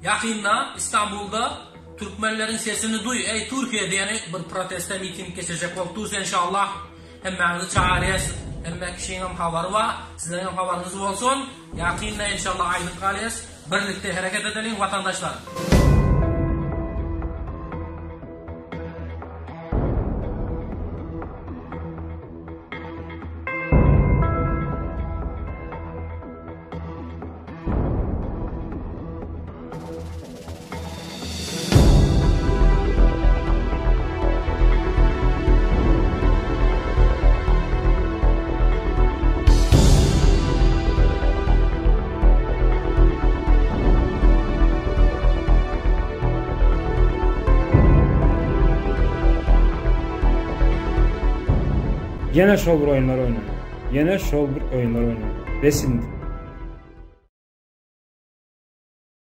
Yakında İstanbul'da Türkmenlerin sesini duy ey Türkiye diyeni bir proteste miting geçecek oldu inşallah. Hemmenizi çağırıyız. Hemme kişinin haberi var. Sizlerin haberiniz olsun. Yakında inşallah aydın kalıyız. Birlikte hareket edelim vatandaşlar. Yine şov bir oyunlar oynayın. Yine şov bir oyunlar oynayın. Resim